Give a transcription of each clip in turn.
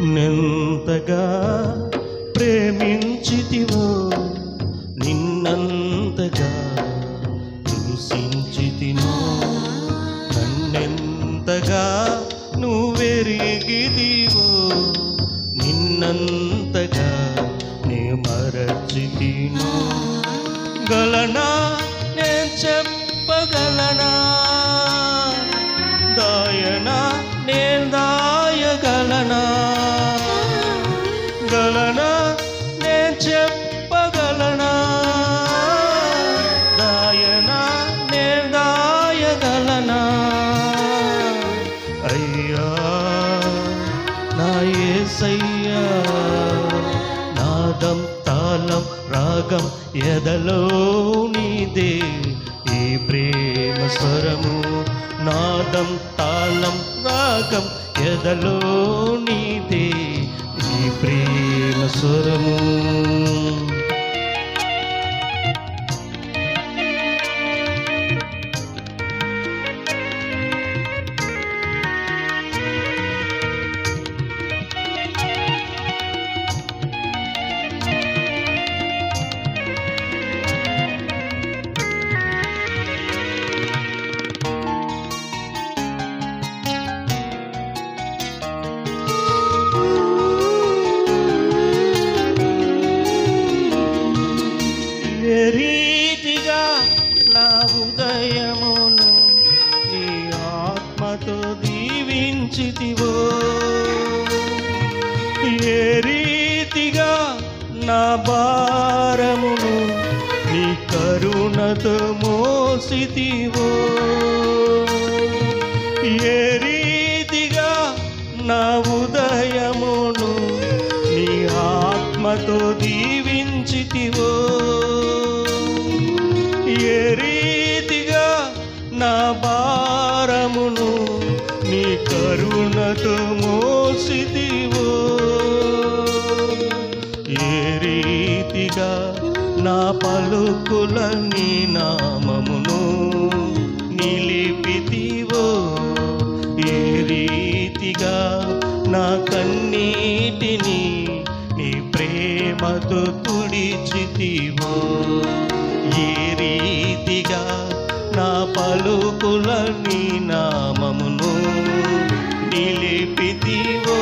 నన్నెంతగా ప్రేమించితివో నిన్నంతగా హింసించితినో నన్నెంతగా నువ్వెరిగితివో నిన్నంతగా నే మరచితినో గలనా నేను చెప్పగలనా దాయనా నేను దాయగలనా గలనా నేను చెప్పగలనా దాయనా నేను దాయగలనా అయ్యా నా యేసయ్యా నాదం తాళం రాగం ఎదలో నీదే ఈ ప్రేమ స్వరము నాదం తాళం రాగం ఎదలో నీదే ఈ ప్రేమ స్వరము రీతిగా నా హృదయమును నీ ఆత్మతో దీవించితివో ఏ రీతిగా నా భారమును నీ కరుణతో మోసితివో ఏ రీతిగా నా హృదయమును నీ ఆత్మతో దీవించితివో ఏ రీతిగా నా భారమును నీ కరుణతో మోసితివో ఏ రీతిగా నా పలుకుల నీ నామమును నిలిపితివో ఏ రీతిగా నా కన్నీటిని నీ ప్రేమతో తుడిచితివో ఏ రీతిగా నా పలుకుల నీ నామమును నిలిపితివో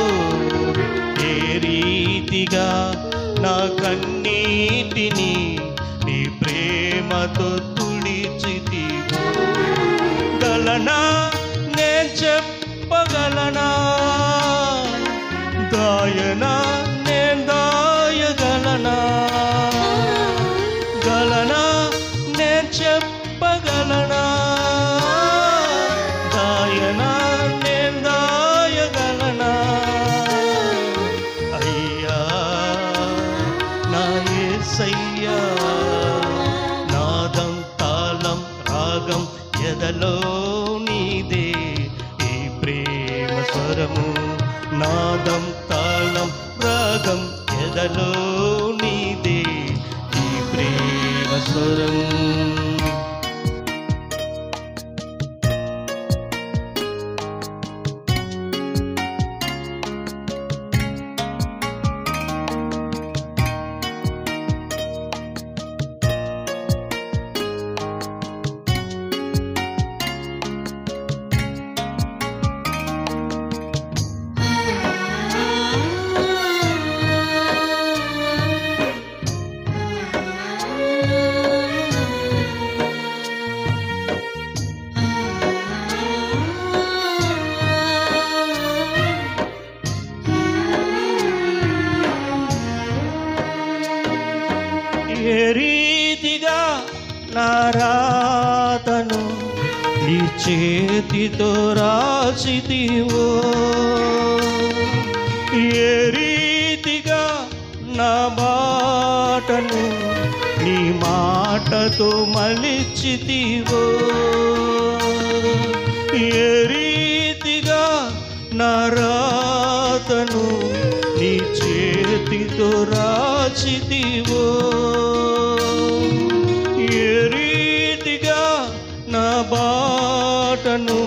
ఏ రీతిగా నా కన్నీటిని నీ ప్రేమతో తుడిచితివో గలనా నేను చెప్పగలనా దాయనా నేను దాయగలనా గలనా నేను చెప్పగలనా దాయనా నేను దాయగలనా అయ్యా నా యేసయ్యా నాదం తాళం రాగం ఎదలో నీదే ఈ ప్రేమ స్వరము నాదం తాళం రాగం ఎదలో నీదే ఈ ప్రేమ స్వరం ఏ రీతిగా నా రాతను నీ చేతితో రాసితివో ఏ రీతిగా నా బాటను నీ మాటతో మలిచితివో ఏ రీతిగా నా రాతను నీ చేతితో రాసితివో ఏ రీతిగా నా బాటను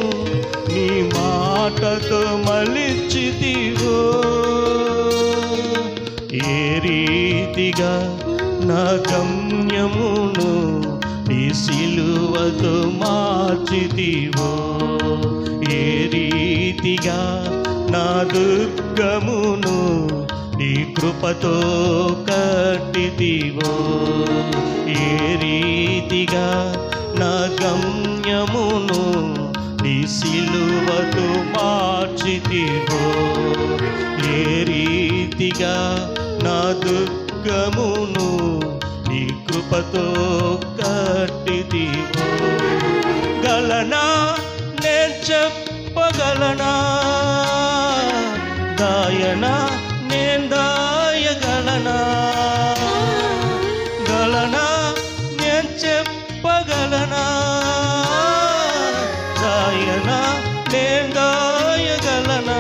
నీ మాటతో మలిచితివో ఏ రీతిగా నా గమ్యమును నీ సిలువతో మార్చితివో, ఏ రీతిగా నా దుర్గమును నీ కృపతో కట్టితివో, ఏ రీతిగా నా గమ్యమును నీ సిలువతో మార్చితివో, ఏ రీతిగా నా దుర్గమును నీ కృపతో కట్టితివో. గలనా నేను చెప్పగలనా, దాయనా నేను దాయగలనా, గలనా నేను చెప్పగలనా, దాయనా నేను దాయగలనా.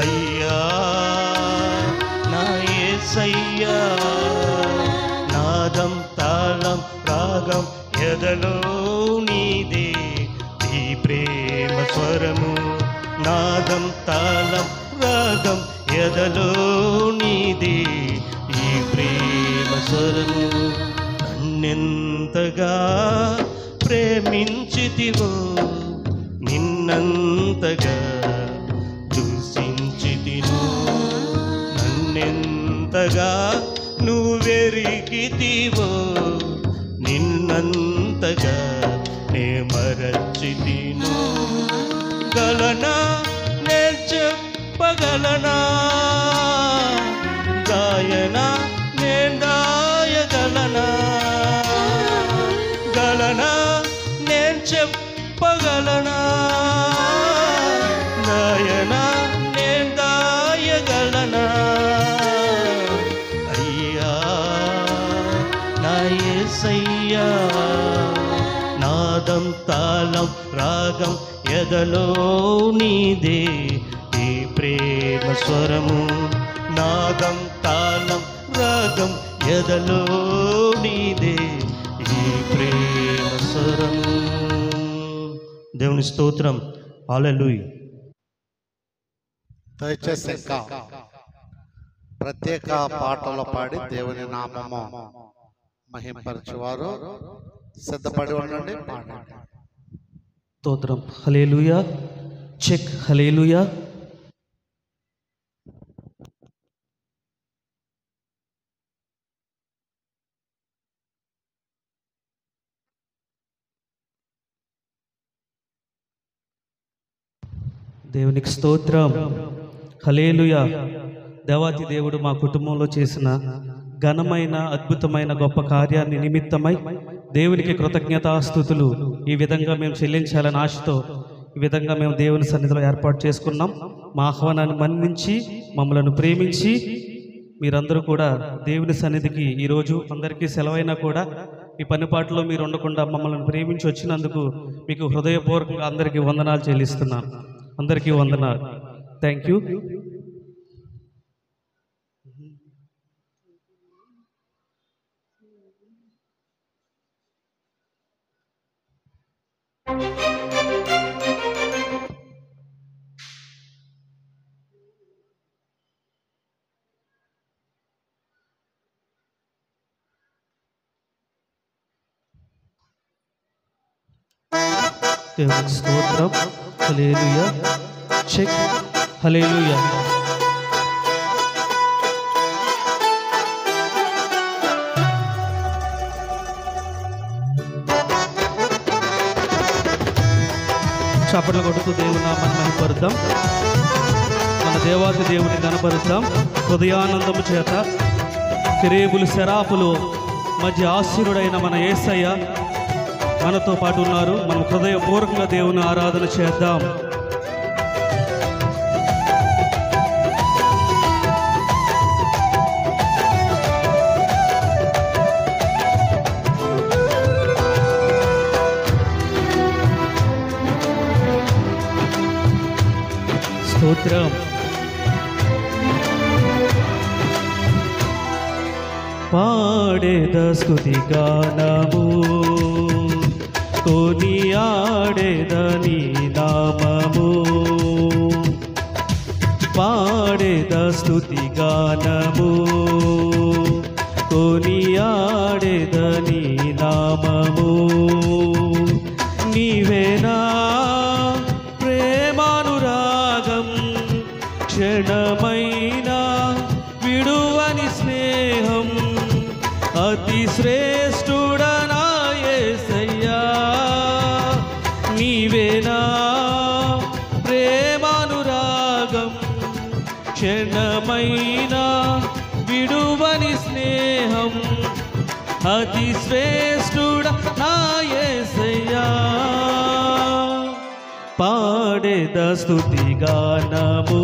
అయ్యా నా యేసయ్యా, నాదం తాళం రాగం ఎదలో నీదే ఈ ప్రేమ స్వరము, నాదం తాళం రాగం ఎదలో నీదే ఈ ప్రేమ స్వరము. నన్నెంతగా ప్రేమించితివో, నిన్నంతగా దూషించితినో, నన్నెంతగా నువ్వెరిగితివో, నిన్నంతగా నే మరచితినో. గలనా నేను చెప్పగలనా, దాయనా నేను దాయగలనా, గలనా నేను చెప్పగలనా, దాయనా నేను దాయగలనా. అయ్యా నా యేసయ్యా, నాదం తాళం రాగం ఎదలో నీదే ఈ ప్రేమ స్వరము, నాదం తాళం రాగం ఎదలో నీదే ఈ ప్రేమ స్వరము. దేవుని స్తోత్రం. హల్లెలూయా. దయచేసి ఇంకా ప్రత్యేక పాటలు పాడి దేవుని నామము మహింపరచువారు సిద్ధపడి ఉండండి, పాడండి. స్తోత్రం. హల్లెలూయా. చెక్. హల్లెలూయా. దేవునికి స్తోత్రం. హల్లెలూయా. దేవాతి దేవుడు మా కుటుంబంలో చేసిన ఘనమైన అద్భుతమైన గొప్ప కార్యాన్ని నిమిత్తమై దేవునికి కృతజ్ఞతాస్తుతులు ఈ విధంగా మేము చెల్లించాలని ఆశతో ఈ విధంగా మేము దేవుని సన్నిధిలో ఏర్పాటు చేసుకున్నాం. మా ఆహ్వానాన్ని మన్నించి మమ్మలను ప్రేమించి మీరందరూ కూడా దేవుని సన్నిధికి ఈరోజు అందరికీ సెలవైనా కూడా ఈ పనిపాట్లో మీరు ఉండకుండా మమ్మల్ని ప్రేమించి వచ్చినందుకు మీకు హృదయపూర్వకంగా అందరికీ వందనాలు చెల్లిస్తున్నాను. అందరికీ వందనాలు. Thank you. దేవునికి స్తోత్రం. హల్లెలూయా. చెక్. హల్లెలూయా. చప్పట్లు కొడుతూ దేవుని నామాన్ని మహిమపరుద్దాం. మన దేవాతి దేవుని గణపరుద్దాం. హృదయానందము చేత కెరూబులు శరాపులు మధ్య ఆశీనుడైన మన యేసయ్య మనతో పాటు ఉన్నారు. మనం హృదయపూర్వకంగా దేవుని ఆరాధన చేద్దాం. స్తోత్రం. పాడేద స్తుతి గానము, కొనియాడేద నీ నామము, పాడేద స్తుతి గానము కొనియాడేద నీ నామము నీవేనా ప్రేమానురాగం క్షణమైనా విడువని స్నేహం అతి శ్రేష్ఠుడనా యేసయ్యా నీవేనా ప్రేమానురాగం క్షణమైనా విడువని స్నేహం అతి శ్రేష్ఠుడనా యేసయ్యా పాడేద స్తుతి గానము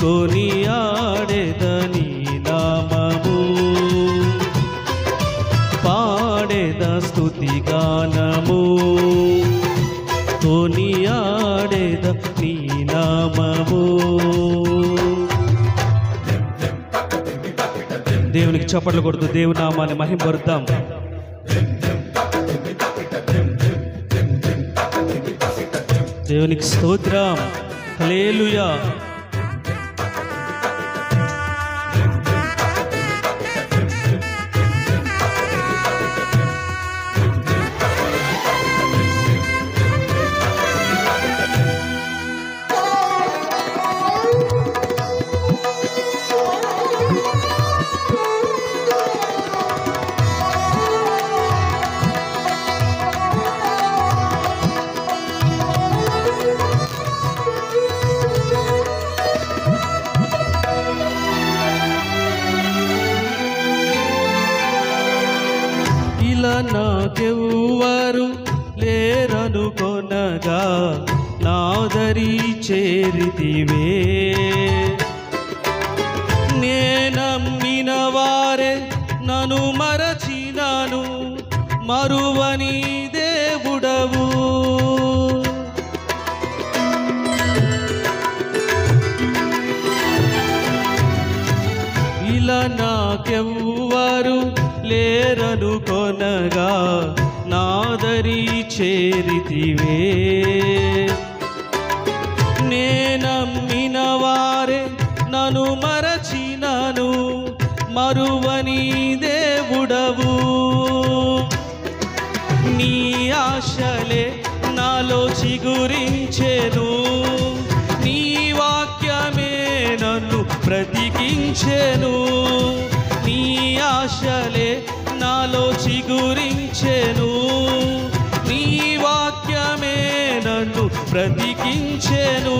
కొనియాడేద నీ నామము పాడేద స్తుతి గానము కొనియాడేద నీ నామము. దేవునికి చప్పట్లు కొడుతూ దేవుని నామాన్ని మహింపరుద్దాం. దేవునికి స్తోత్రం. హల్లెలూయా. నాకెవ్వరు లేరనుకొనగా నాదరి చేరితివే నేనమ్మిన వారే నన్ను మరచినాను మరువని దేవుడవు ఇలా నాకెవ్వరు లేరనుకొనగా నాదరి చేరితివే నేనమ్మిన వారే నన్ను మరచినాను మరువని దేవుడవు నీ ఆశలే నాలో చిగురించెను నీ వాక్యమే నన్ను బ్రతికించెను నీ ఆశలే నాలో చిగురించెను నీ వాక్యమే నన్ను బ్రతికించెను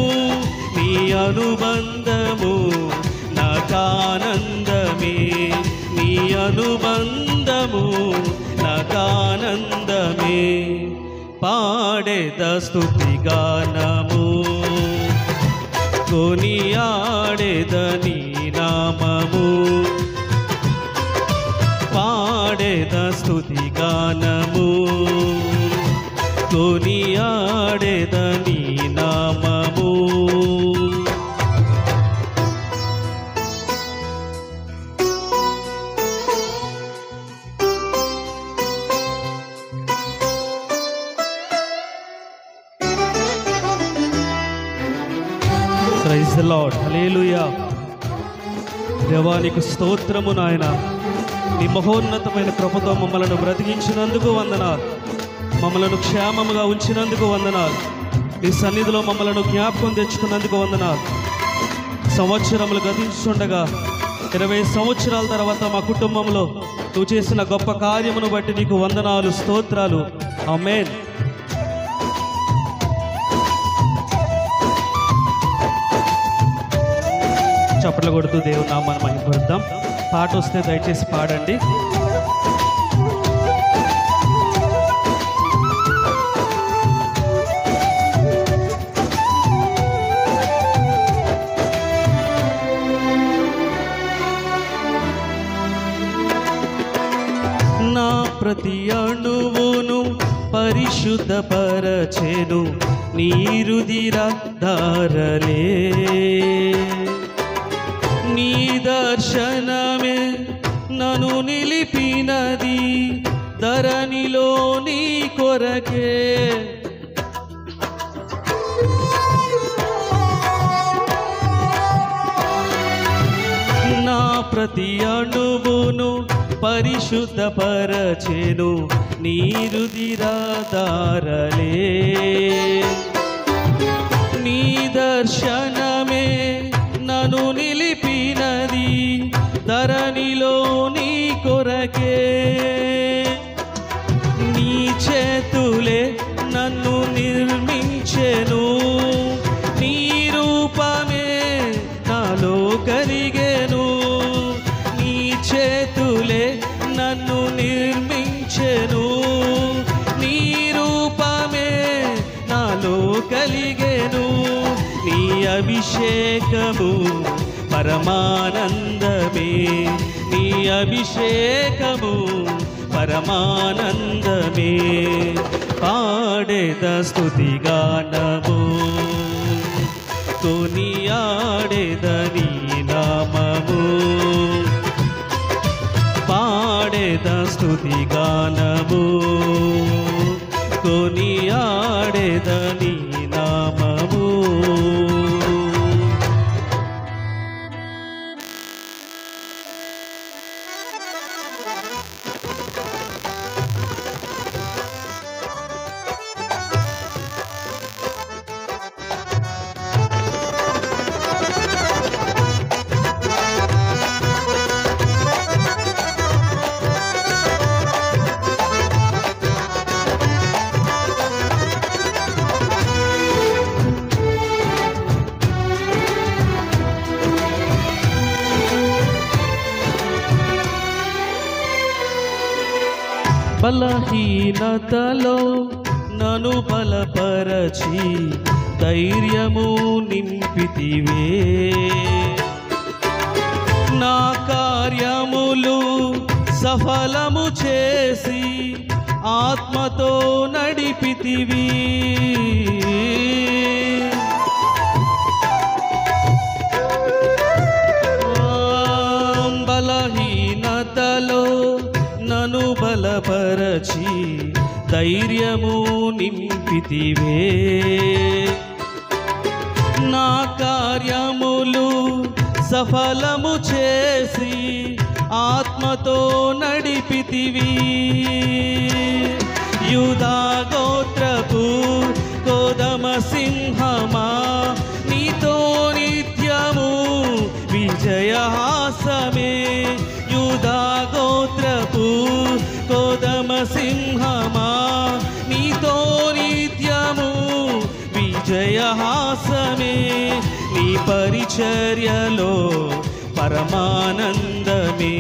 నీ అనుబంధము నాకానందమే నీ అనుబంధము నాకానందమే పాడేద స్తుతి గానము కొనియాడేద నీ నామము పాడేద స్తుతి గానము కొనియాడేద నీ నామము ప్రైజ్ ది లార్డ్. హల్లెలూయా. దేవానికి స్తోత్రము నాయన. నీ మహోన్నతమైన కృపతో మమ్మలను బ్రతికించినందుకు వందనాలు. మమ్మలను క్షేమముగా ఉంచినందుకు వందనాలు. నీ సన్నిధిలో మమ్మలను జ్ఞాపకం తెచ్చుకున్నందుకు వందనాలు. సంవత్సరములు గతించుండగా 20 సంవత్సరాల తర్వాత మా కుటుంబంలో నువ్వు చేసిన గొప్ప కార్యమును బట్టి నీకు వందనాలు, స్తోత్రాలు. ఆమేన్. చప్పట్లు కొడుతూ దేవుని నామాన్ని మహిమపరుద్దాం. పాట వస్తే దయచేసి పాడండి. నా ప్రతి అణువును పరిశుద్ధపరచెను నీ రుధిరధారలే నీ దర్శనమే నన్ను నిలిపినది ధరణిలో నీ కొరకే ప్రతి అణువును పరిశుద్ధపరచెను నీరుదిరాదారలే. నీ దర్శనమే నన్ను నిలిపినది ధరణిలో నీ కొరకే. నీ చేతులే నన్ను నిర్మించెను, నీ రూపమే నాలో కలిగెను. నీ చేతులే నన్ను నిర్మించెను, నీ రూపమే నాలో కలిగెను. నీ అభిషేకము పరమానందమే, నీ అభిషేకము పరమానందమే. పాడేద స్తుతిగానము, కొనియాడేద నీ నామము. పాడేద స్తుతిగానము, కొనియాడేద నీ నామము. బలహీనతలో నన్ను బలపరచి ధైర్యము నింపితివే. నా కార్యములు సఫలము చేసి ఆత్మతో నడిపితివి. బలహీనతలో నన్ను బలపరచి ధైర్యము నింపితివే. నా కార్యములు సఫలము చేసి ఆత్మతో నడిపితివి. యూదా గోత్రపు కోదమ సింహమా, నీతో నిత్యము విజయహాసమే. యూదా గోత్రపు కోదమ సింహమా, నీతో నిత్యము విజయహాసమే. నీ పరిచర్యలో పరమానందమే,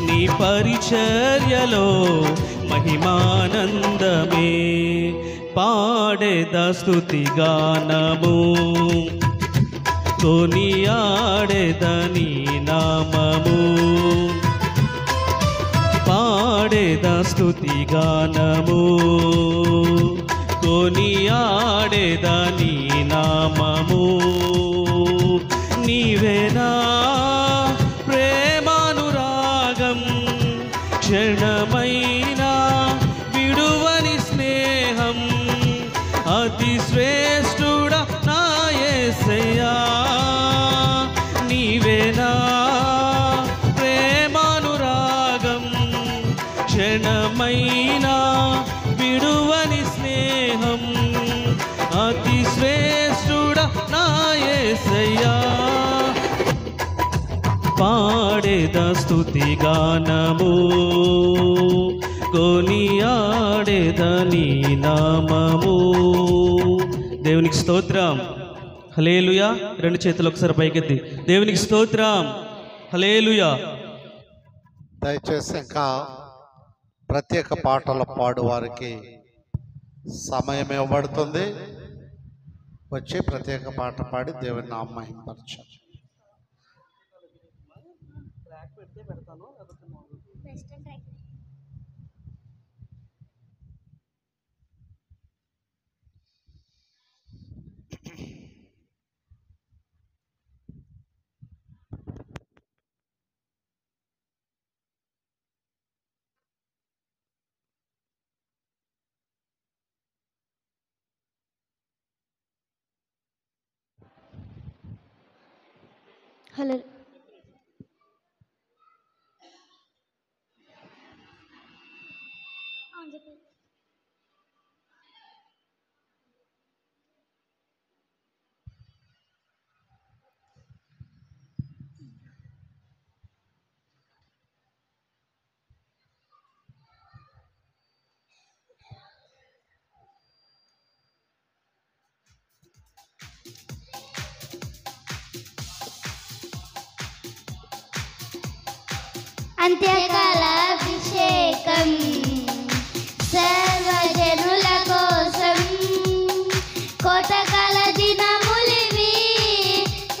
నీ పరిచర్యలో మహిమానందమే. పాడేద స్తుతిగానము, కొనియాడేద నీ నామము. పాడేద స్తుతిగానము, కొనియాడేద నీ నామము. నీవేనా ప్రేమానురాగం, క్షణమైనా విడువని స్నేహం. అతి శ్రేష్ఠుడా నా యేసయ్యా, నీవేనా ప్రేమానురాగం, క్షణమైనా విడువని స్నేహం. అతి శ్రేష్ఠుడా నా యేసయ్యా. పాడేద స్తుతిగానము, కొనియాడేద నీ నామము. దేవునికి స్తోత్రం, హల్లెలూయా. రెండు చేతులు ఒకసారి పైకెత్తి దేవునికి స్తోత్రం, హల్లెలూయా. దయచేసి ఇంకా ప్రత్యేక పాటలు పాడు వారికి సమయం ఇవ్వబడుతుంది. వచ్చి ప్రత్యేక పాట పాడి దేవుని నామ మహిమపరచాలి. హలో అంత్యకాల అభిషేకం సర్వజనుల కోసం కోతకాల దినములివి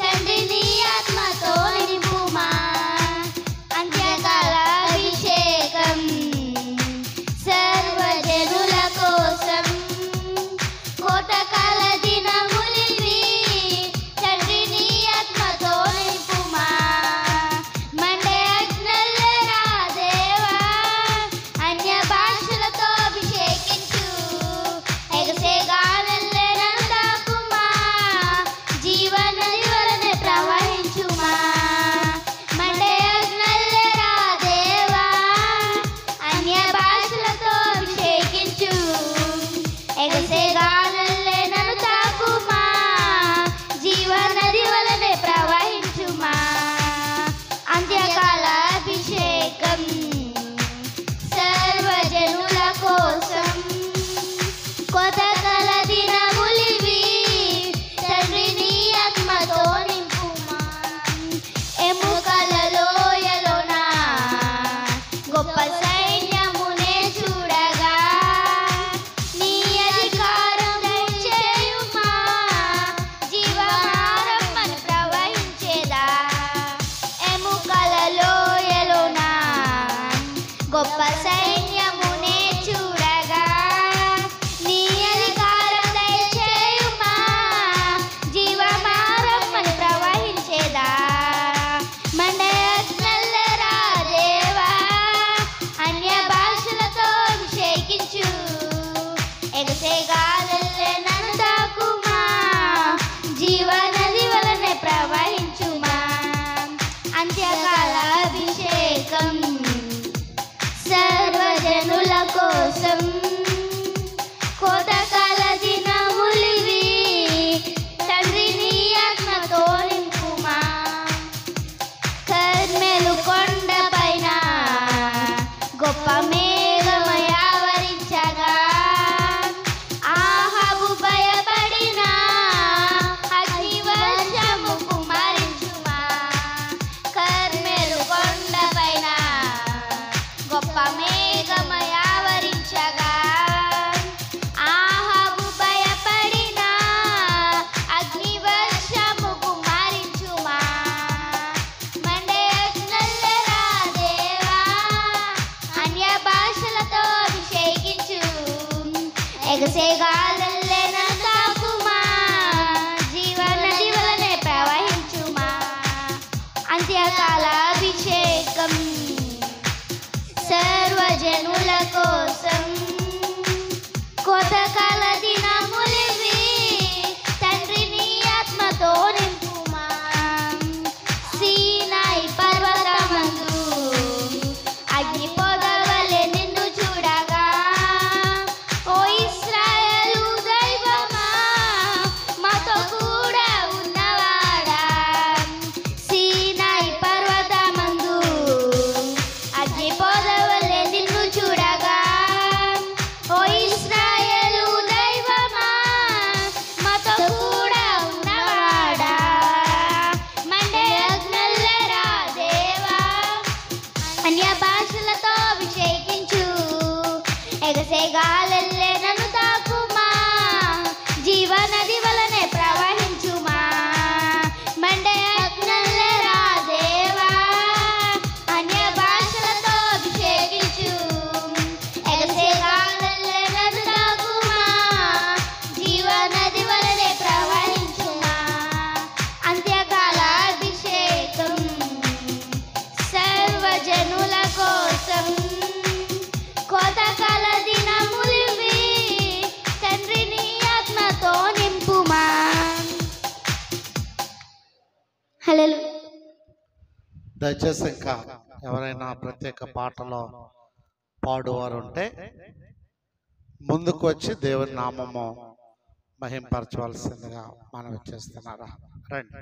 తండ్రి నీ ఆత్మతో నింపుమా అంత్యకాల అభిషేకం సర్వజనుల కోసం కోతకాల దినములివి తండ్రి నీ ఆత్మతో నింపుమా మండే అగ్నల్లరా దేవా అన్య భాషలతో అభిషేకించు ఎగసే గాలులను తాకుమా జీవనది వలన ప్రవహించుమా మండే అగ్నల్లరా దేవా అన్య భాషలతో అభిషేకించు ఎగసే గాలులను తాకుమా జీవనది వలన ప్రవహించుమా అంత్యకాల అభిషేకం సర్వజనుల కోసం కోతకాల దినములివి తండ్రి నీ ఆత్మతో నింపుమా ఎముకల లోయలోన గొప్ప సైన్యమునే చూడగా నీ అధికారం దయచేయుమా జీవమారమ్మను ప్రవహించేదా ఎముకల లోయలోన గొప్ప సైన్యమునే చూడగా నీ అధికారం దయచేయుమా జీవమారమ్మను ప్రవహించేదా మండే అగ్నల్లరా దేవా అన్య భాషలతో అభిషేకించు ఎగసే గాలులను తాకుమా జీవనది వలన ప్రవహించుమా అంత్యకాల అభిషేకం సర్వజనుల కోసం కోతకాల దినములివి తండ్రి నీ ఆత్మతో నింపుమా కర్మెలు కొండపైన గొప్ప మేఘమయ ఆవరించగా ఆహాబు భయపడిన అగ్నివర్షము కుమరించుమా కర్మెలు కొండపైన గొప్ప మేఘమయ ఆవరించగా ఆహాబు భయపడిన అగ్నివర్షము కుమరించుమా మండే అగ్నల్లరా దేవా అన్య భాషలతో అభిషేకించు ఎగసే గాలులను తాకుమా జీవనది వలన ప్రవహించుమా అంత్యకాల అభిషేకం సర్వజనుల కోసం కోతకాల దినములివి తండ్రి నీ ఆత్మతో నింపుమా సీనాయి పర్వతమందు అగ్ని పొదవలె నిన్ను చూడగా ఓ ఇశ్రాయేలు దైవమా మాతో కూడా ఉన్నవాడా సీనాయి పర్వతమందు అగ్ని పొదవలె నిన్ను చూడగా ఓ ఇశ్రాయేలు దైవమా మాతో కూడా ఉన్నవాడా మండే అగ్నల్లరా దేవా అన్య భాషలతో అభిషేకించు ఎగసే గాలులను తాకుమా జీవనది వలన ప్రవహించుమా మండే అగ్నల్లరా దేవా అన్య భాషలతో అభిషేకించు ఎగసే గాలులను తాకుమా జీవనది వలన ప్రవహించుమా అంత్యకాల అభిషేకం సర్వజనుల కోసం కోతకాల దినములివి తండ్రి నీ ఆత్మతో నింపుమా హల్లెలూయా దయచేసి ఇంకా ఎవరైనా ప్రత్యేక పాటలో పాడువారు ఉంటే ముందుకు వచ్చి దేవుని నామము మహింపరచవలసిందిగా మనవి చేస్తున్నారా. రండి.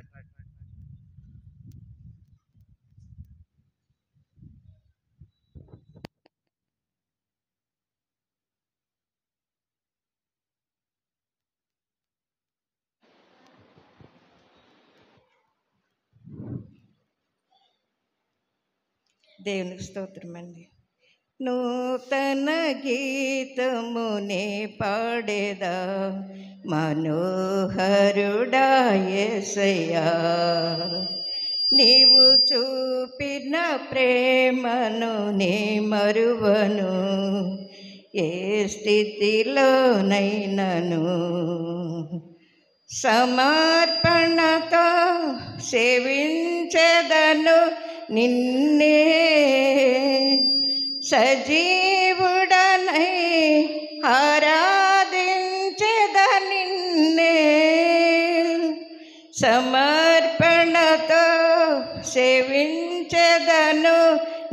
దేవునికి స్తోత్రం అండి. నూతన గీతమునే పాడేదా మనోహరుడా యేసయ్యా, నీవు చూపిన ప్రేమను నే మరువను, ఏ స్థితిలోనైనను. సమర్పణతో సేవించెదను నిన్నే, సజీవుడనై ఆరాధించెద నిన్నే. సమర్పణతో సేవించెదను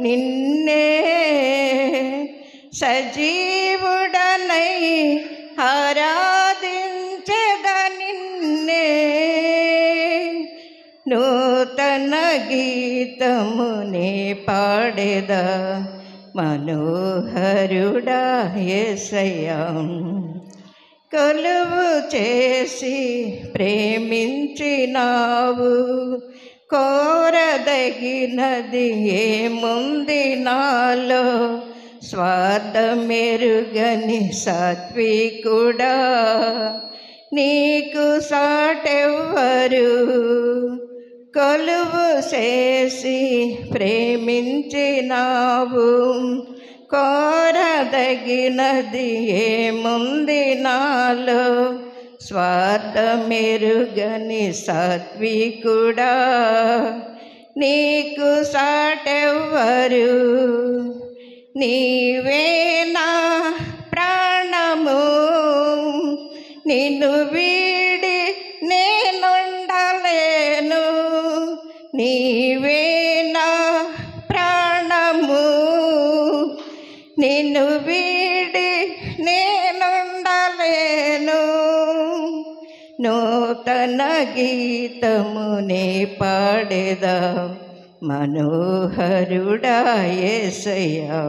నిన్నే, సజీవుడనై ఆరాధించెద నిన్నే. నూతన గీతమునే పాడేదా మనోహరుడా యేసయ్యా, కొలువు చేసి ప్రేమించినావు, కోరదగినది ఏముంది నాలో. స్వార్థమెరుగని సాత్వికుడా, నీకు సాటెవ్వరు. కొలువు చేసి ప్రేమించినావు, కోరదగినది ఏముంది నాలో. స్వార్థమెరుగని సాత్వికుడా, నీకు సాటెవ్వరు. నీవే నా ప్రాణము, నిన్ను వీడి నేనుండలేను. నీవే నా ప్రాణము, నిన్ను వీడి నేనుండలేను. నూతన గీతమునే పాడేదా మనోహరుడా యేసయ్యా,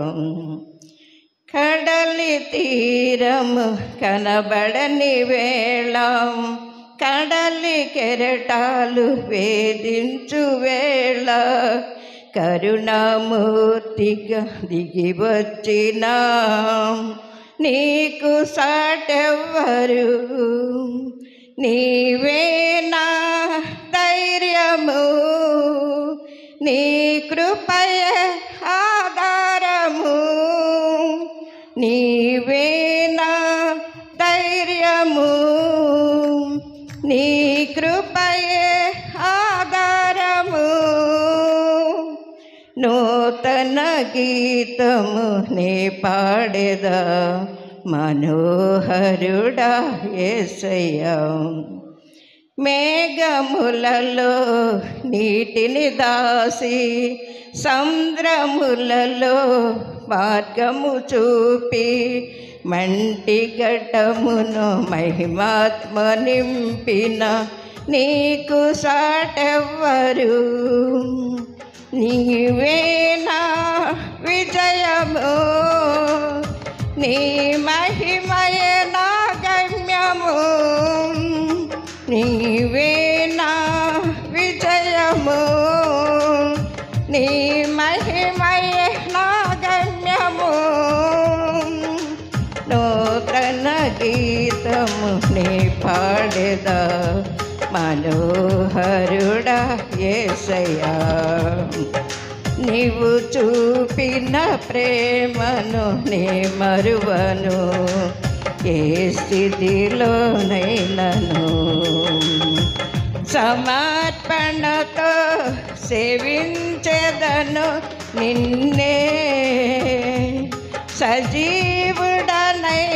కడలి తీరము కనబడని వేళ, కడలి కెరటాలు వేధించు వేళ, కరుణామూర్తిగా దిగి వచ్చిన నీకు సాటెవ్వరు. నీవే నా ధైర్యము, నీ కృపయే ఆధారము. నీవే నా ధైర్యము, నీ కృపయే ఆధారము. నూతన గీతము నే పాడేదా మనోహరుడా యేసయ్యా, మేఘములలో నీటిని దాసి, సముద్రములలో మార్గము చూపి, మంటి ఘటమును మహిమాత్మ నింపిన నీకు సాటెవ్వరు. నీవే నా విజయము, నీ మహిమయే నా గమ్యము. నీవే నా విజయము, నీ మహిమయే నా గమ్యము. నూతన గీతము నే పాడేదా మనోహరుడా యేసయ్యా, నీవు చూపిన ప్రేమను నే మరువను, ఏ స్థితిలోనైనను. సమర్పణతో సేవించెదను నిన్నే, సజీవుడనై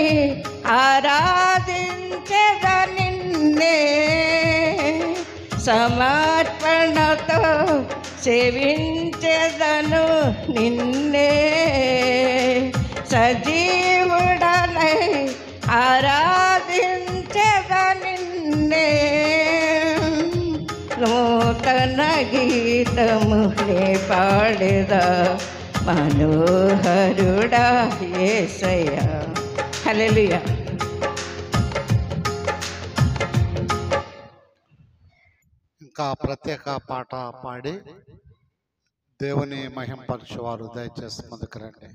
ఆరాధించెద నిన్నే. సమర్పణతో సేవించెదను నిన్నే, సజీవుడనై ఆరాధించగా నిన్నే నూతన గీతమునే పాడేదా మనోహరుడా యేసయ్యా. హల్లెలూయా. ఇంకా ప్రత్యేక పాట పాడి దేవుని మహింపరచువారు దయచేసి ముందుకు రండి.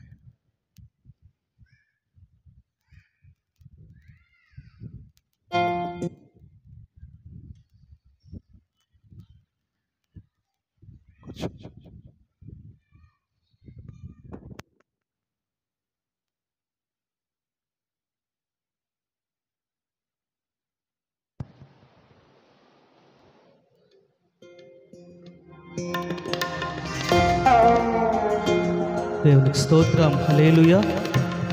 దేవునికి స్తోత్రం. హల్లెలూయా.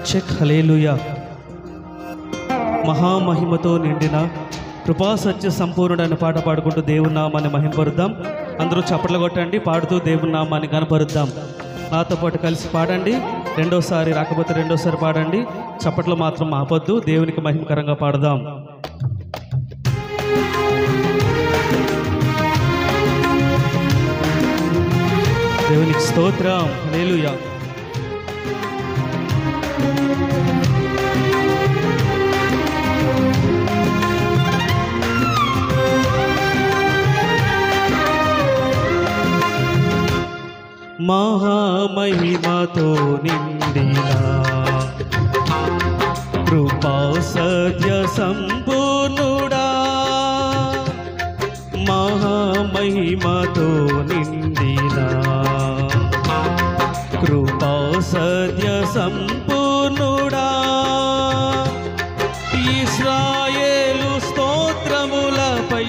చెక్. హల్లెలూయా. మహామహిమతో నిండిన కృపా సత్య సంపూర్ణుడైన పాట పాడుకుంటూ దేవుని నామాన్ని మహింపరుద్దాం. అందరూ చప్పట్లు కొట్టండి, పాడుతూ దేవుని నామాన్ని కనపరుద్దాం. నాతో పాటు కలిసి పాడండి. రెండోసారి రాకపోతే రెండోసారి పాడండి. చప్పట్లు మాత్రం ఆపొద్దు. దేవునికి మహిమకరంగా పాడదాం. దేవునికి స్తోత్రం. హల్లెలూయా. మహామహిమతో నిండిన కృపా సత్య సంపూర్ణుడా, మహామహిమతో నిండిన కృపా సత్య సంపూర్ణుడా, ఇశ్రాయేలు స్తోత్రములపై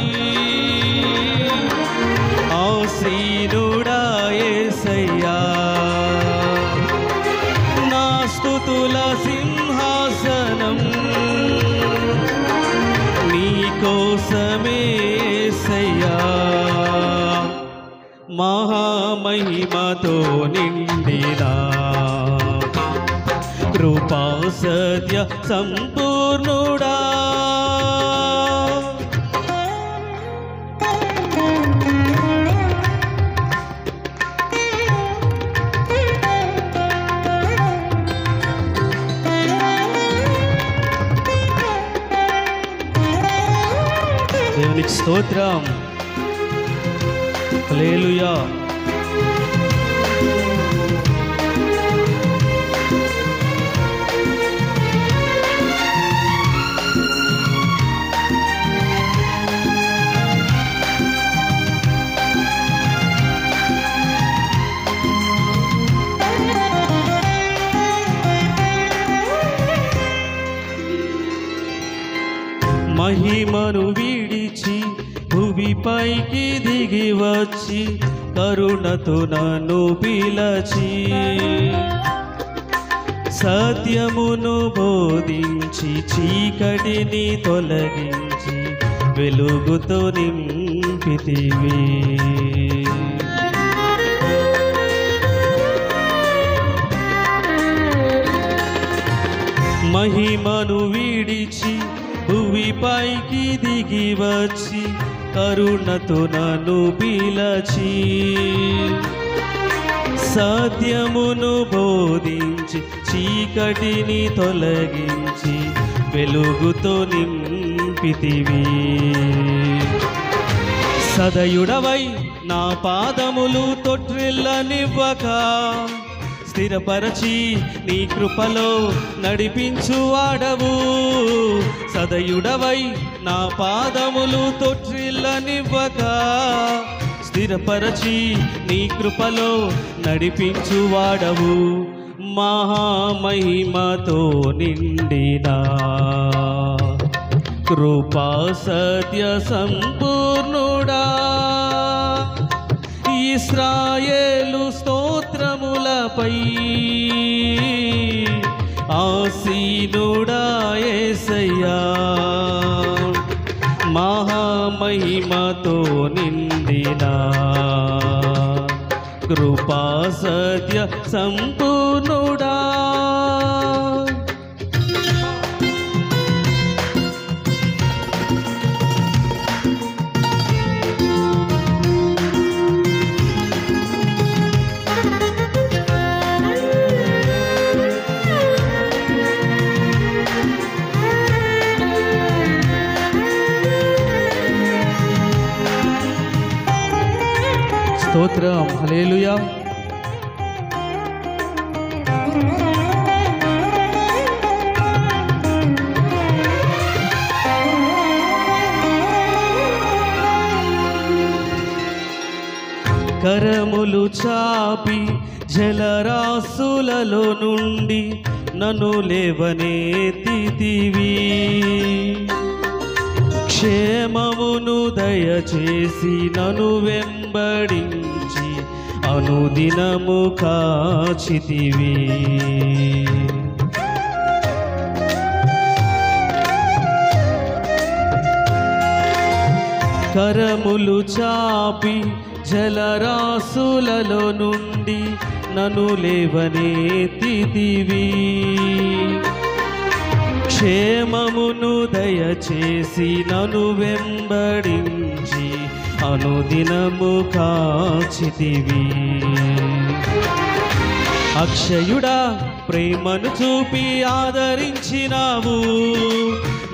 ఆసీనుడా యేసయ్యా, నా స్తుతుల సింహాసనం నీకోసమే యేసయ్యా, మహామహిమతో నిండిన కృపా సత్య సంపూర్ణుడా. దేవునికి స్తోత్రం. హల్లెలూయా. మహిమను విడిచి భువిపైకి దిగి వచ్చి కరుణతో నన్ను పిలచి సత్యమును బోధించి చీకటిని తొలగించి వెలుగుతో నింపితివి. మహిమను విడిచి భువిపైకి దిగి వచ్చి కరుణతో నన్ను పిలచి సత్యమును బోధించి చీకటిని తొలగించి వెలుగుతో నింపితివి. సదయుడవై నా పాదములు తొట్రిల్లనివ్వక స్థిరపరచి నీ కృపలో నడిపించువాడవు. సదయుడవై నా పాదములు తొట్రిల్లనివ్వక స్థిరపరచి నీ కృపలో నడిపించువాడవు. మహామహిమతో నిండిన కృపా సత్య సంపూర్ణుడా, ఇశ్రాయేలు స్తోత్రములపై ఆసీనుడా యేసయ్యా, మహామహిమతో నిండిన కృపా సత్య సంపూర్ణుడా. స్తోత్రం. హల్లెలూయా. కరములు చాపి జలరాసులలో నుండి నన్ను లేవనెత్తితివి. క్షేమమును దయచేసి నన్ను వెంబడించి అనుదినము కాచితివి. కరములు చాపి జలరాసులలో నుండి నన్ను లేవనెత్తితివి. క్షేమమును దయచేసి నన్ను వెంబడించి అనుదినము కాచితివి. అక్షయుడా ప్రేమను చూపి ఆదరించినావు.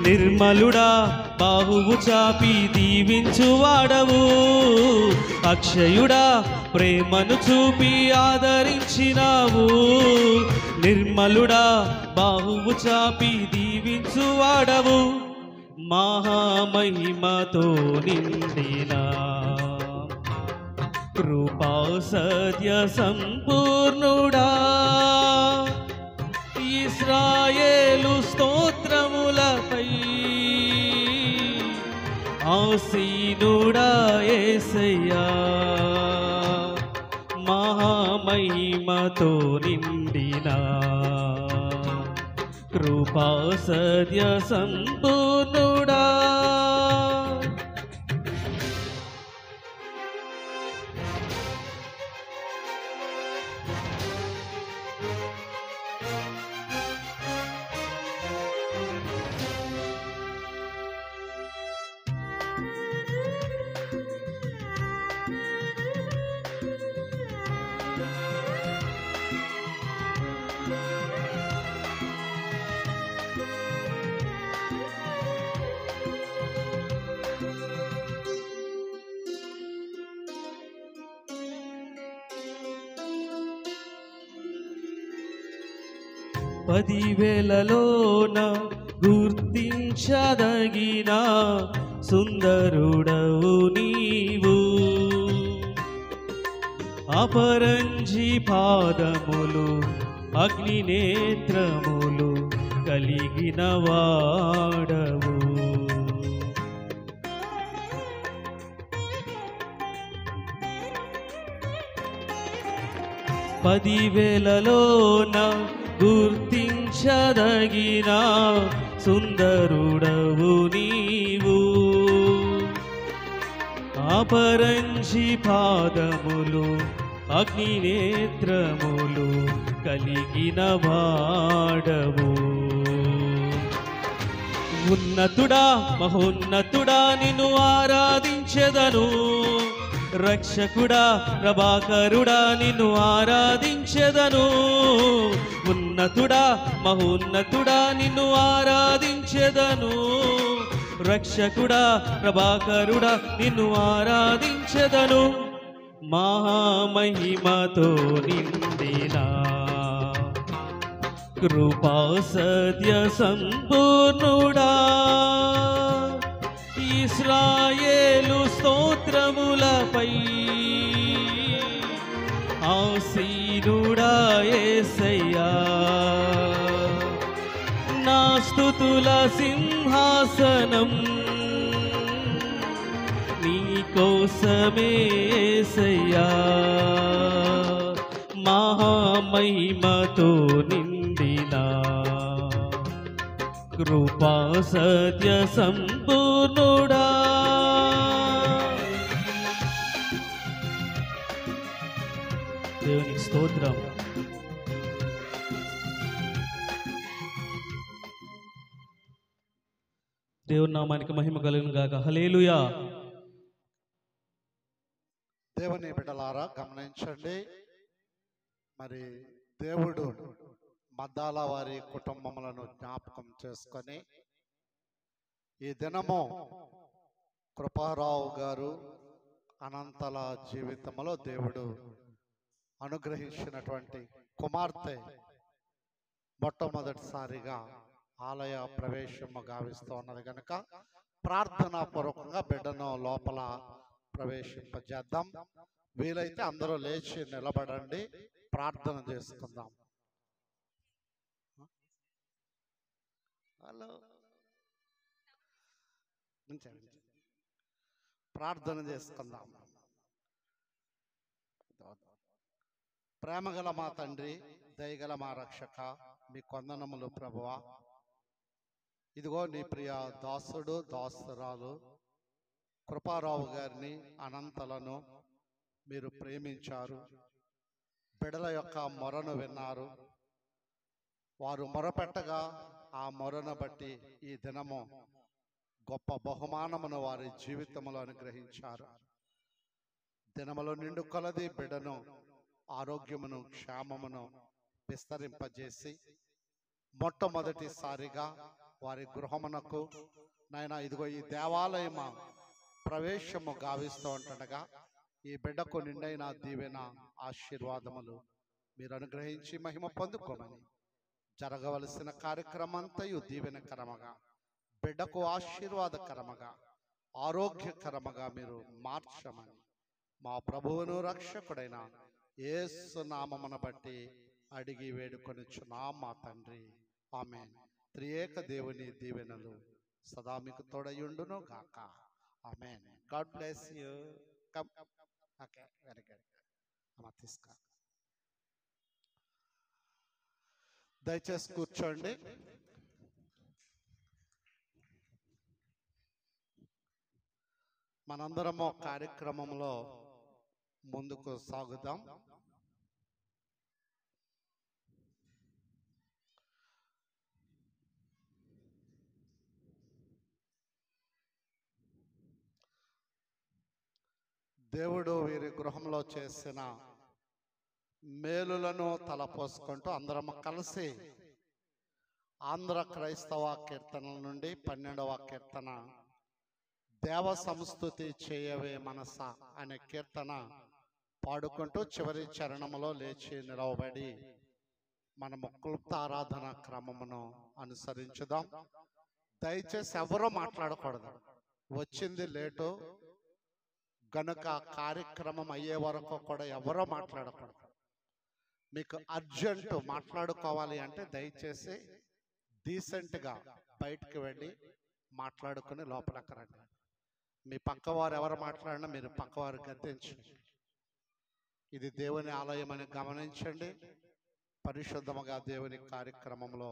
నిర్మలుడా బాహువు చాపి దీవించువాడవు. అక్షయుడా ప్రేమను చూపి ఆదరించినావు. నిర్మలుడా బాహువు చాపి దీవించువాడవు. మహామహిమతో నిండిన కృపా సత్య సంపూర్ణుడా, ఇశ్రాయేలు స్తోత్రములపై ఆసీనుడా యేసయ్యా. మహామహిమతో నిండిన కృపా సత్య సంపూర్ణుడా. పదివేలలోన గుర్తించదగిన సుందరుడవు నీవు. అపరంజి పాదములు అగ్ని నేత్రములు కలిగిన వాడవు. పదివేలలోన గుర్తించదగిన సుందరుడవు నీవు. అపరంజి పాదములు అగ్ని నేత్రములు కలిగిన వాడవు. ఉన్నతుడా మహోన్నతుడా నిన్ను ఆరాధించెదను. రక్షకుడా ప్రభాకరుడా నిన్ను ఆరాధించెదను. ఉన్నతుడా మహోన్నతుడా నిన్ను ఆరాధించెదను. రక్షకుడా ప్రభాకరుడా నిన్ను ఆరాధించెదను. మహామహిమతో నిండిన కృపా సత్య సంపూర్ణుడా, ఇశ్రాయేలు స్తోత్రములపై ఆసీనుడా యేసయ్యా. నా స్తుతుల సింహాసనం నీ కోసమే యేసయ్యా. మహామహిమతో నిండిన కృపా సత్య సంపూర్ణుడా. దేవునికి స్తోత్రం. దేవుని నామానికి మహిమ కలుగును గాక. హల్లెలూయా. దేవుని బిడ్డలారా గమనించండి. మరి దేవుడు మద్దాల వారి కుటుంబములను జ్ఞాపకం చేసుకొని ఈ దినము కృపారావు గారు అనంతల జీవితంలో దేవుడు అనుగ్రహించినటువంటి కుమార్తె మొట్టమొదటిసారిగా ఆలయ ప్రవేశము గావిస్తూ ఉన్నది కనుక ప్రార్థనా పూర్వకంగా బిడ్డను లోపల ప్రవేశింపజేద్దాం. వీలైతే అందరూ లేచి నిలబడండి, ప్రార్థన చేసుకుందాం. హలో, ప్రార్థన చేసుకుందాం. ప్రేమగల మా తండ్రి, దయగల మా రక్షక, మీ కొందనములు ప్రభువా. ఇదిగో నీ ప్రియ దాసుడు దాసురాలు కృపారావు గారిని అనంతలను మీరు ప్రేమించారు. బిడల యొక్క మొరను విన్నారు. వారు మొరపెట్టగా ఆ మొరను బట్టి ఈ దినము గొప్ప బహుమానమును వారి జీవితంలో అనుగ్రహించారు. దినములో నిండు కొలది బిడ్డను ఆరోగ్యమును క్షేమమును విస్తరింపజేసి మొట్టమొదటిసారిగా వారి గృహమునకు నాయనా ఇదిగో ఈ దేవాలయమ ప్రవేశము గావిస్తూ ఉంటుండగా ఈ బిడ్డకు నిండైన దీవెన ఆశీర్వాదములు మీరు అనుగ్రహించి మహిమ పొందుకోమని, జరగవలసిన కార్యక్రమంతయు దీవెనకరముగా, బిడ్డకు ఆశీర్వాదకరముగా, ఆరోగ్యకరముగా మీరు మార్చమని మా ప్రభువును రక్షకుడైన యేసు నామమును బట్టి అడిగి వేడుకొనుచున్నాం మా తండ్రి, ఆమేన్. త్రియేక దేవుని దీవెనలు సదా మీకు తోడయుండును గాక, amen. God bless you. Come. Okay, very good. అమ్మ తీసుకో. దయచేసి కూర్చోండి. మనందరము కార్యక్రమంలో ముందుకు సాగుదాం. దేవుడు వీరి గృహంలో చేసిన మేలులను తలపోసుకుంటూ అందరం కలిసి ఆంధ్ర క్రైస్తవ కీర్తనల నుండి 12వ కీర్తన దేవ సంస్తుతి చేయవే మనస అనే కీర్తన పాడుకుంటూ చివరి చరణంలో లేచి నిలవబడి మనము క్లుప్త ఆరాధన క్రమమును అనుసరించుదాం. దయచేసి ఎవరూ మాట్లాడకూడదు. వచ్చింది లేటు గనుక కార్యక్రమం అయ్యే వరకు కూడా ఎవరో మాట్లాడకూడదు. మీకు అర్జెంటు మాట్లాడుకోవాలి అంటే దయచేసి డీసెంట్గా బయటికి వెళ్ళి మాట్లాడుకుని లోపలికి రండి. మీ పక్కవారు ఎవరు మాట్లాడినా మీరు పక్కవారు గద్దించండి. ఇది దేవుని ఆలయం అని గమనించండి. పరిశుద్ధముగా దేవుని కార్యక్రమంలో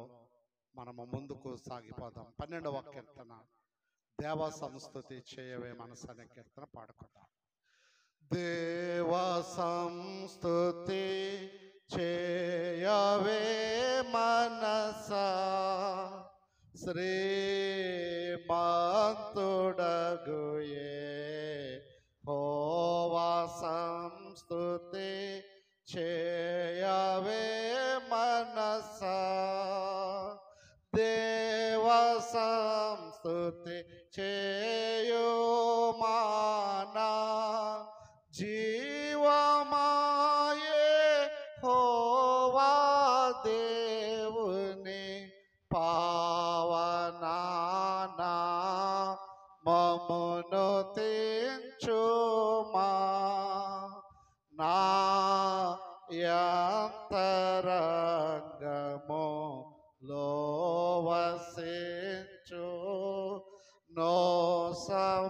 మనము ముందుకు సాగిపోదాం. 12వ కీర్తన దేవ సంస్తుతి చేయవే మనసు అనే కీర్తన పాడుకుందాం. దేవ సంస్తుతి చేయవే మనస శ్రీమంతుడగుయే హోవా సంస్తుతి చేయవే మనస దేవ సంస్తుతి చేయు మానా జీవమాయే హోవా దేవుని పావనానా మమ్మును తెంచుమా నా యంతరంగము లోవసించు నో సం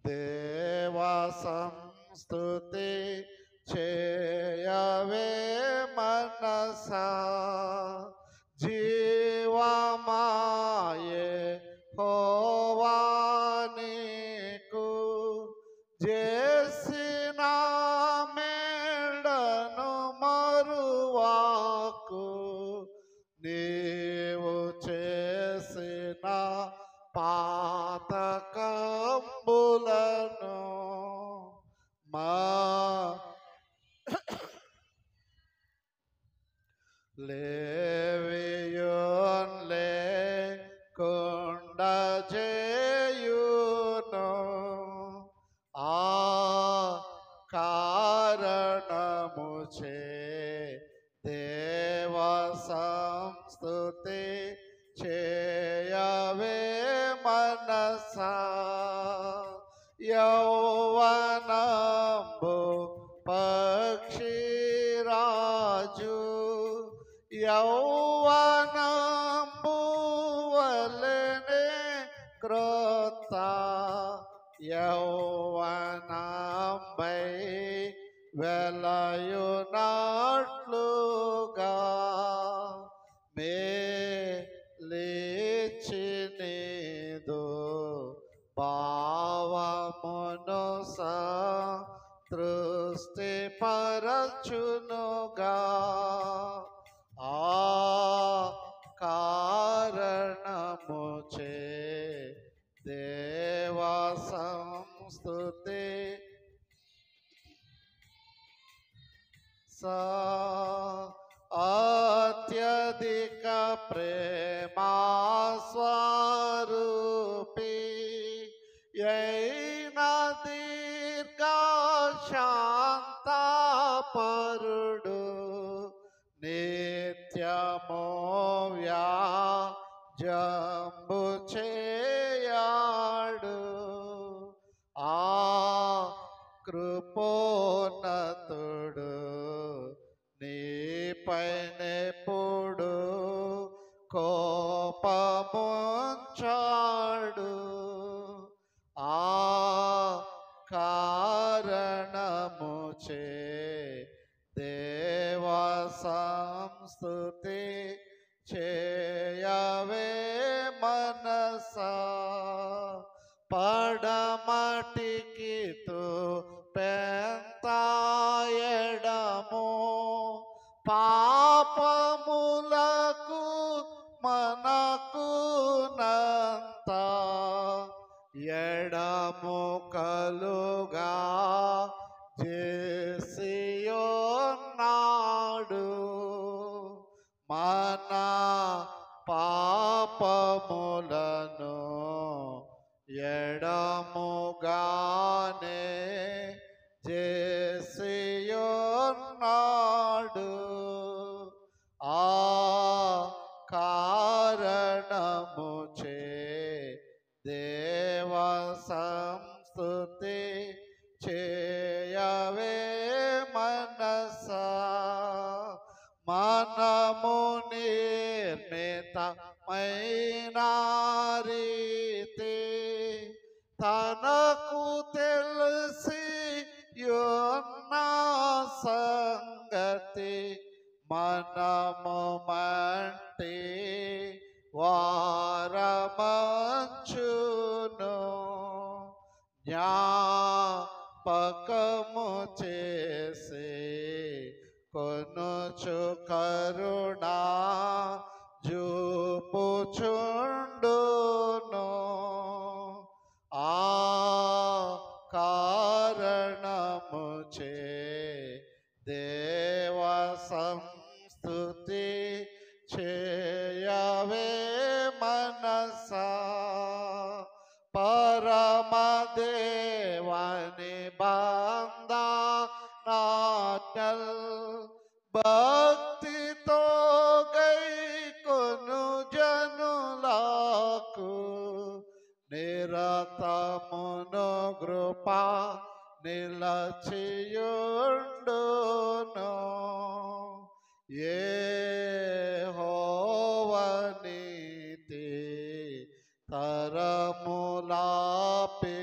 దేవ సంస్తుతి చేయవే మనస జీవమాయే హోవా నీకు చేసిన మేడను మరువాకు నీవు చేసిన పాతకంబులను మా లేవియు దేవ సంస్తుతి చేయవే మనసా యౌవనంబు పక్షిరాజు యౌవనంబు వలెనే క్రొత్త యౌవనంబై వెలయునట్లుగా మేలిచినేదు భావమును సంతృష్టి పరచునుగా ఆ కారణముచే దేవ సంస్తుతి అత్యధిక ప్రేమా స్వరూపి అయిన దీర్ఘ శాంతపరుడు నిత్యమో వ్యాజంబు చేయాడు ఆ కృపోన్నతుడు నీపైనెప్పుడు కోపముంచాడు ఆ కారణముచే దేవ సంస్తుతి చేయవే మనసా పడమటికి పెంతాయడము పాపములకు మనకు నంత ఎడము కలుగా చేసియున్నాడు మన పాపములను ఎడముగానే చేసియున్నాడు ఆ కారణముచే దేవ సంస్తుతి చేయవే మనసా మనము నిర్మితమైన రీతి తనకు తెలిసి యున్న సంగతి మనము మంటి వారమంచును జ్ఞాపకము చేసి కొనుచు కరుణా చూపుచుండును ఆ కారణముచే దేవ సంస్తుతి చేయవే మనసా పరమదేవని బంధనాజ్ఞల్ భక్తితో గైకొను జనులకు నిరతమును కృప నిలచియుండును యెహోవా నీతి తరములాపే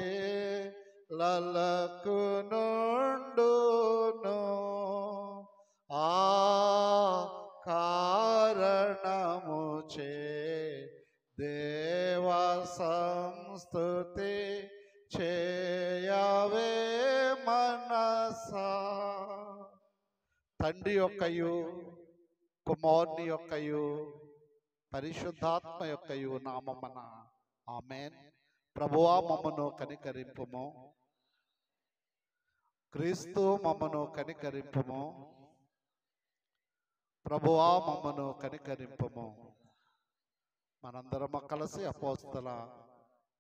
లలకు నుండును ఆ కారణముచే దేవ సంస్తుతి చేయవే మనసా తండ్రి యొక్కయు కుమారుని యొక్కయు పరిశుద్ధాత్మ యొక్కయు నామమున ఆమేన్. ప్రభువా మమ్మను కనికరింపుము, క్రీస్తు మమ్మను కనికరింపుము, ప్రభువా మమ్మను కనికరింపుము. మనందరము కలిసి అపోస్తల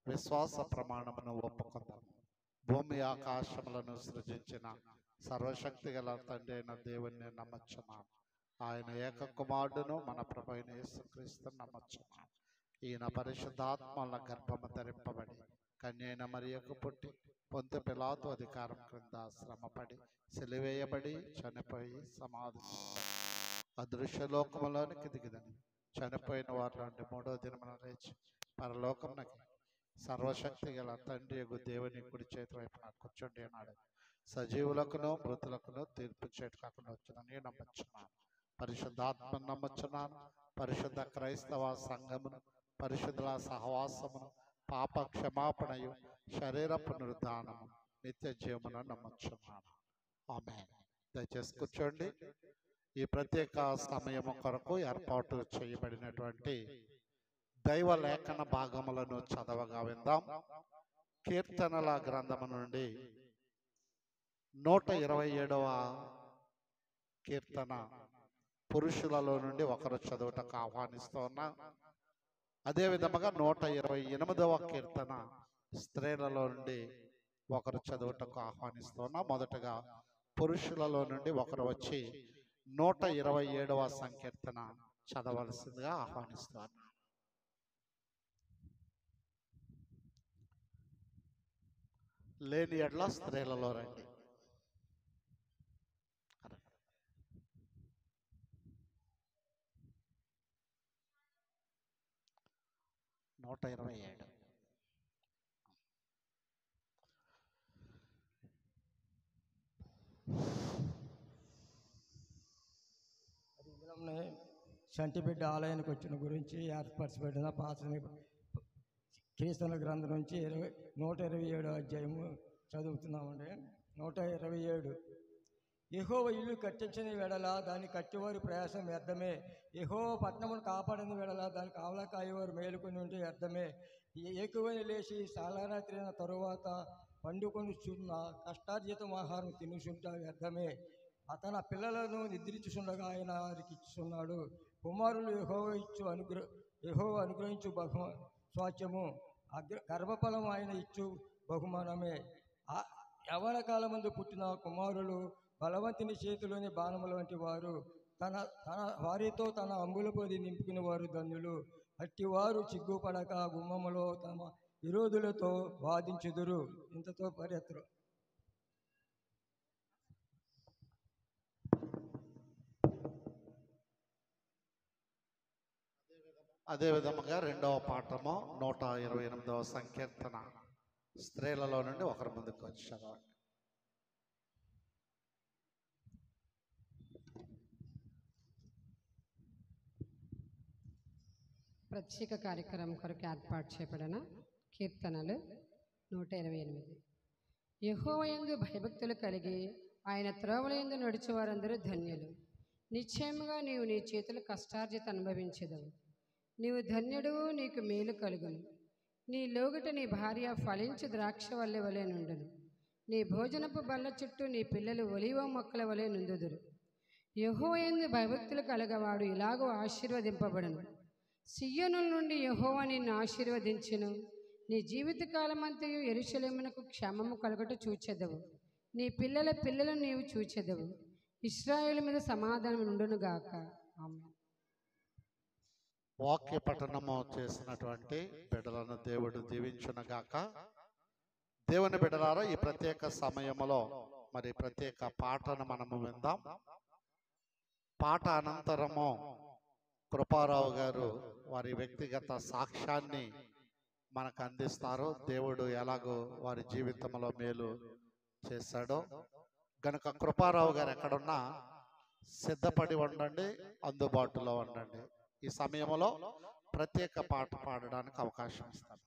విశ్వాస ప్రమాణమును ఒప్పుకుందాం. భూమి ఆకాశములను సృజించిన సర్వశక్తి గల తండ్రి అయిన దేవుణ్ణి నమ్మచ్చున్నాను. ఆయన ఏక కుమారుడును మన ప్రభు అయిన యేసుక్రీస్తును నమ్మచ్చున్నాను. ఈయన పరిశుద్ధాత్మల గర్భము ధరింపబడి కన్యైన మరియకు పుట్టి పొంతు పిలాతు అధికారం క్రింద శ్రమపడి సిలువేయబడి చనిపోయి సమాధి అదృశ్య లోకములోనికి దిగిదని చనిపోయిన వారి నుండి మూడో దినమున లేచి పరలోకమునకి సర్వశక్తి గల తండ్రి యొక్క దేవుని కుడి చేతి వైపున కూర్చుండి ఉన్నాడు. సజీవులకును మృతులకును తీర్పు చేయటకును వచ్చినని నమ్మచ్చున్నాను. పరిశుద్ధాత్మను నమ్మచ్చున్నాను. పరిశుద్ధ క్రైస్తవ సంఘమును, పరిశుద్ధుల సహవాసమును, పాప క్షమాపణయు, శరీర పునరుద్ధానము, నిత్య జీవమును నమ్మచ్చున్నాను. ఆమేన్. దయచేసి కూర్చోండి. ఈ ప్రత్యేక సమయము కొరకు ఏర్పాటు చేయబడినటువంటి దైవ లేఖన భాగములను చదవగా విందాం. కీర్తనల గ్రంథము నుండి 127వ కీర్తన పురుషులలో నుండి ఒకరు చదువుటకు ఆహ్వానిస్తూ ఉన్నా. అదే విధముగా 128వ కీర్తన స్త్రీలలో నుండి ఒకరు చదువుటకు ఆహ్వానిస్తూ ఉన్నా. మొదటగా పురుషులలో నుండి ఒకరు వచ్చి 127వ సంకీర్తన చదవలసిందిగా ఆహ్వానిస్తున్నారు. లేని ఎడ్ల స్త్రీలలో రండి. 127. సంటిబిడ్డ ఆలయానికి వచ్చిన గురించి ఏర్పరచబడిన పాత కీర్తన గ్రంథం నుంచి 127 అధ్యాయము చదువుతున్నామండి. 127. యెహోవా ఇల్లు కట్టించిన వెడల దాన్ని కట్టివారి ప్రయాసం వ్యర్థమే. యెహోవా పట్టణమును కాపాడిన వెడల దాన్ని కావలా కాయేవారు మేలుకొని ఉంటే వ్యర్థమే. ఏకువని లేచి సాలారాత్రి తరువాత పండుకొని చున్న కష్టార్జితం ఆహారం తినుచుంట వ్యర్థమే. అతని పిల్లలను నిద్రించుచుండగా ఆయన వారికి ఇచ్చుచున్నాడు. కుమారులు యెహోవా అనుగ్రహించు స్వాస్థ్యము, గర్భఫలం ఆయన ఇచ్చు బహుమానమే. యవ్వన కాలమందు పుట్టిన కుమారులు బలవంతుని చేతిలోని బాణముల వంటి వారు. తన వారితో తన అంబుల పొది నింపుకుని వారు ధన్యులు. అట్టివారు చిగ్గుపడక గుమ్మములో తమ విరోధులతో వాదించుదురు. ఇంతతో పరిత్రం. అదే విధముగా రెండవ పాఠము 128వ సంకీర్తన స్త్రీలలో నుండి ఒకరి ముందుకు వచ్చి చదవండి. ప్రత్యేక కార్యక్రమం కొరకు ఏర్పాటు చేయబడిన కీర్తనలు 128. యెహోవాయందు భయభక్తులు కలిగి ఆయన త్రోవలయందు నడిచే వారందరూ ధన్యులు. నిశ్చయముగా నీవు నీ చేతుల కష్టార్జిత అనుభవించెదవు. నీవు ధన్యుడు, నీకు మేలు కలుగును. నీ లోగుట నీ భార్య ఫలించు ద్రాక్ష వల్లె వలె నుండును. నీ భోజనపు బల్ల చుట్టూ నీ పిల్లలు ఒలీవ మొక్కల వలె నుందుదురు. యెహోవాయందు భయభక్తులు కలగవాడు ఇలాగూ ఆశీర్వదింపబడును. సియోను నుండి యెహోవా నిన్ను ఆశీర్వదించును. నీ జీవితకాలమంతయు యెరూషలేమునకు క్షేమము కలుగుట చూచెదవు. నీ పిల్లల పిల్లలను నీవు చూచెదవు. ఇశ్రాయేలు మీద సమాధానం నుండునుగాక. ఆమేన్. వాక్య పఠనము చేసినటువంటి బిడ్డలను దేవుడు దీవించునుగాక. దేవుని బిడ్డలారా, ఈ ప్రత్యేక సమయములో మరి ప్రత్యేక పాటను మనము విందాం. పాట అనంతరము కృపారావు గారు వారి వ్యక్తిగత సాక్ష్యాన్ని మనకు అందిస్తారు. దేవుడు ఎలాగో వారి జీవితంలో మేలు చేశాడో గనుక కృపారావు గారు ఎక్కడున్నా సిద్ధపడి ఉండండి, అందుబాటులో ఉండండి. ఈ సమయంలో ప్రత్యేక పాట పాడడానికి అవకాశం ఇస్తాను.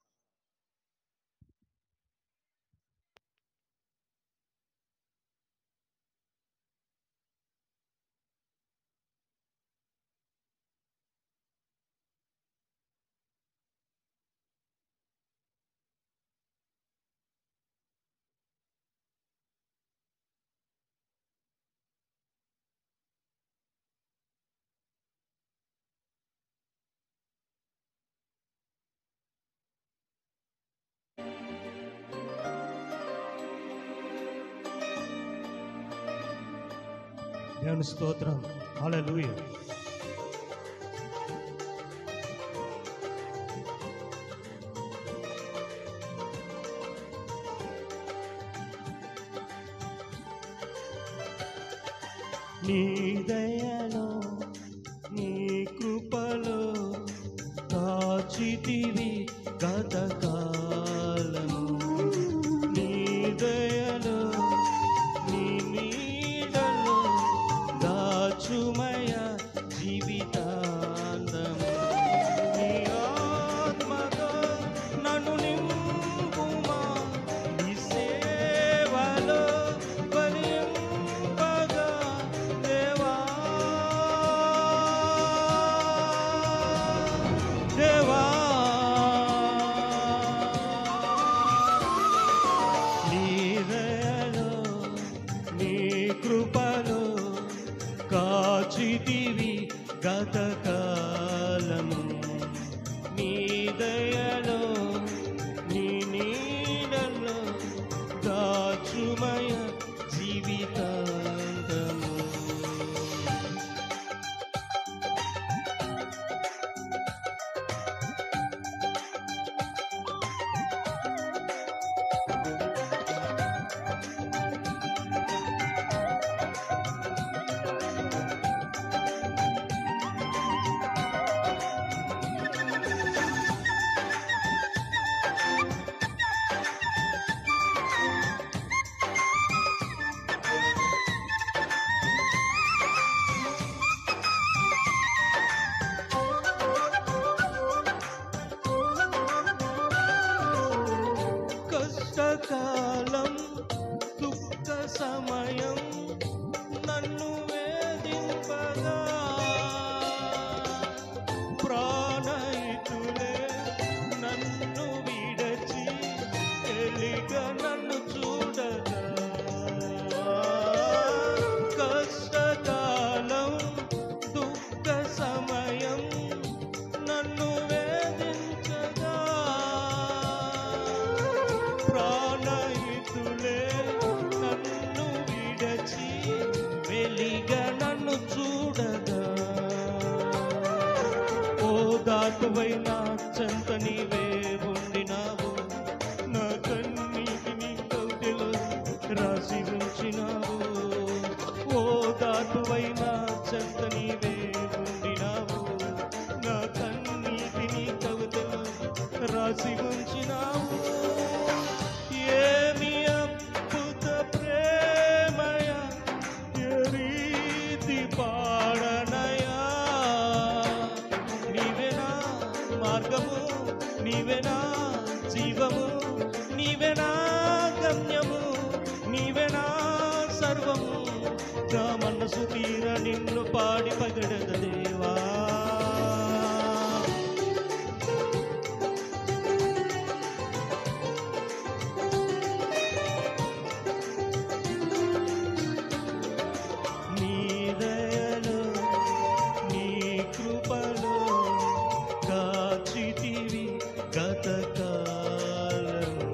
దేవుని స్తోత్రం. హల్లెలూయా. నీ దయలో నీ కృపలో కాచితివి గతకాలము. నీ దయలో నీ నీడలో దాచుమయ జీవితాంతము. నీ ఆత్మతో నన్ను నింపుమా, నీ సేవలో ఫలింపగా దేవా. దేవా నీ దయలో నీ కృపలో కాచితివి గతకాలము. నీ దయలో నీ నీడలో దాచుమయ జీవితాంతము. కష్టకాలం దుఃఖ సమయం నన్ను వేధింపగా ప్రాణహితులే నన్ను విడచి ఎలిగా నన్ను చూడగా. కష్టకాలం దుఃఖ సమయం నన్ను వేధించగా ప్రాణహితులే నన్ను విడచి వెలిగా నన్ను చూడగా. ఓ దాటువై నా చెంత నీవే ఉండినావు, నా కన్నీటిని కౌటెలో రాసి ఉంచినావు. ఓ దాటువై నా చెంత నీవే ఉండినావు, నా కన్నీటిని కౌటెలో రాసి ఉంచినావు. ఏమి అద్భుత ప్రేమయ, ఏ రీతి పాడనయా. నీవేనా మార్గము, నీవేనా జీవము, నీవేనా గమ్యము, నీవేనా సర్వము. నా మనసు తీర నిన్ను పాడి పగడద దేవా. నీ దయలో నీ కృపలో కాచితివి గతకాలము.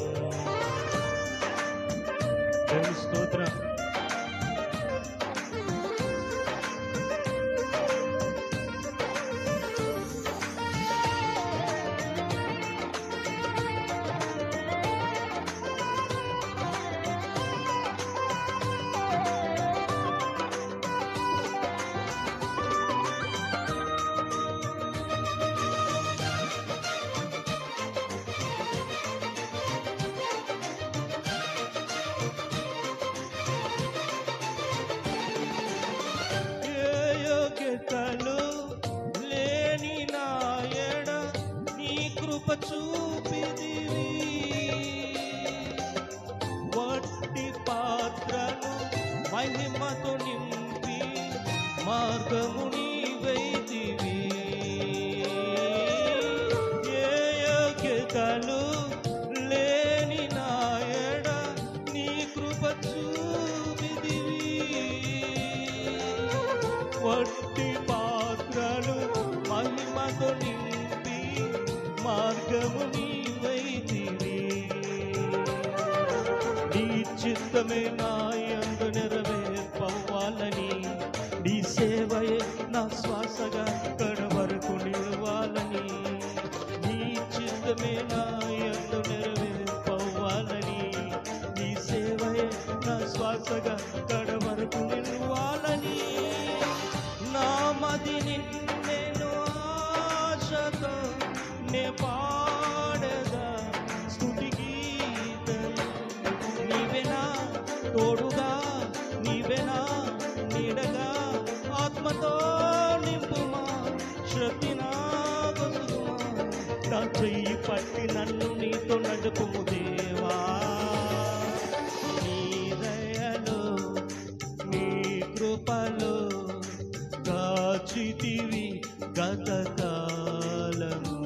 దేవుని స్తోత్రం. యోగ్యతలు లేని నాయడ నీ కృప చూపిదివి. వట్టి పాత్రను మహిమతో నింపి మార్గము నీవైతివి. ఏ యోగ్యతలు లేని నాయడ నీ కృప చూపిదివి. వట్టి పాత్రలు మహిమతో నింపి మార్గము నీవైతివి. నీ చిత్తమే నా యందు నెరవేర్పవ్వాలని సేవయే నా శ్వాసగా కడవరకు నిలవాలని, నీ చిత్తమే నా యందు నెరవేర్పవ్వాలని, నీ సేవయే నా శ్వాసగా కడవరకు నిలవాలని, నా మది నిన్ను ఆశతో నే పాడగా స్తుతి గీతలు. నీవెనా తోడుగా, నీవెనా నీడగా, ఆత్మతో నింపుమా, శక్తి నాకు సుమా, నా చెయ్యి పట్టి నన్ను నీతో నడుపుము దేవా. నీ దయలో నీ కృపలో కాచితివి గతకాలము,